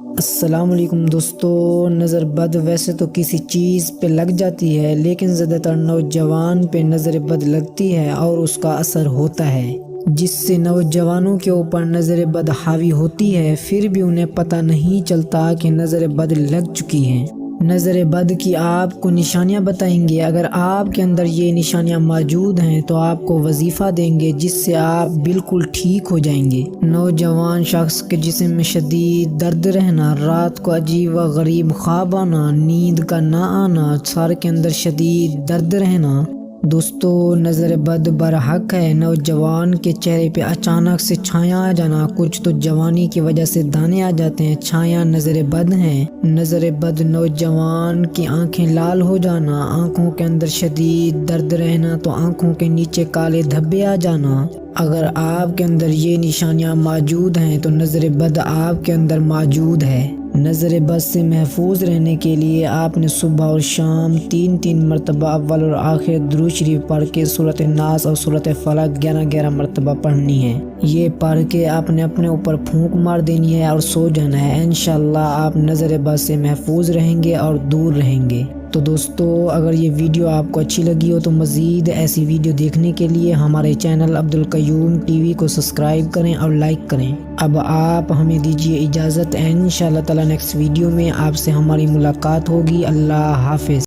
السلام علیکم دوستو، نظر بد ویسے تو کسی چیز پہ لگ جاتی ہے، لیکن زیادہ تر نوجوان پہ نظر بد لگتی ہے اور اس کا اثر ہوتا ہے، جس سے نوجوانوں کے اوپر نظر بد حاوی ہوتی ہے، پھر بھی انہیں پتہ نہیں چلتا کہ نظر بد لگ چکی ہیں۔ نظر بد کی آپ کو نشانیاں بتائیں گے۔ اگر آپ کے اندر یہ نشانیاں موجود ہیں تو آپ کو وظیفہ دیں گے، جس سے آپ بالکل ٹھیک ہو جائیں گے۔ نوجوان شخص کے جسم میں شدید درد رہنا، رات کو عجیب و غریب خواب آنا، نیند کا نہ آنا، سر کے اندر شدید درد رہنا۔ دوستو، نظر بد برحق ہے نوجوان کے چہرے پہ اچانک سے چھایاں آ جانا، کچھ تو جوانی کی وجہ سے دانے آ جاتے ہیں، چھایاں نظر بد ہیں۔ نظر بد نوجوان کی آنکھیں لال ہو جانا، آنکھوں کے اندر شدید درد رہنا تو آنکھوں کے نیچے کالے دھبے آ جانا۔ اگر آپ کے اندر یہ نشانیاں موجود ہیں تو نظر بد آپ کے اندر موجود ہے۔ نظر بد سے محفوظ رہنے کے لیے آپ نے صبح اور شام 3 مرتبہ اول اور آخر درود شریف پڑھ کے سورۃ الناس اور سورۃ فلق 11 مرتبہ پڑھنی ہے۔ یہ پڑھ کے آپ نے اپنے اوپر پھونک مار دینی ہے اور سو جانا ہے۔ انشاءاللہ آپ نظر بد سے محفوظ رہیں گے اور دور رہیں گے۔ تو دوستو، اگر یہ ویڈیو آپ کو اچھی لگی ہو تو مزید ایسی ویڈیو دیکھنے کے لیے ہمارے چینل عبدالقیوم ٹی وی کو سبسکرائب کریں اور لائک کریں۔ اب آپ ہمیں دیجیے اجازت، انشاءاللہ تعالی نیکسٹ ویڈیو میں آپ سے ہماری ملاقات ہوگی۔ اللہ حافظ۔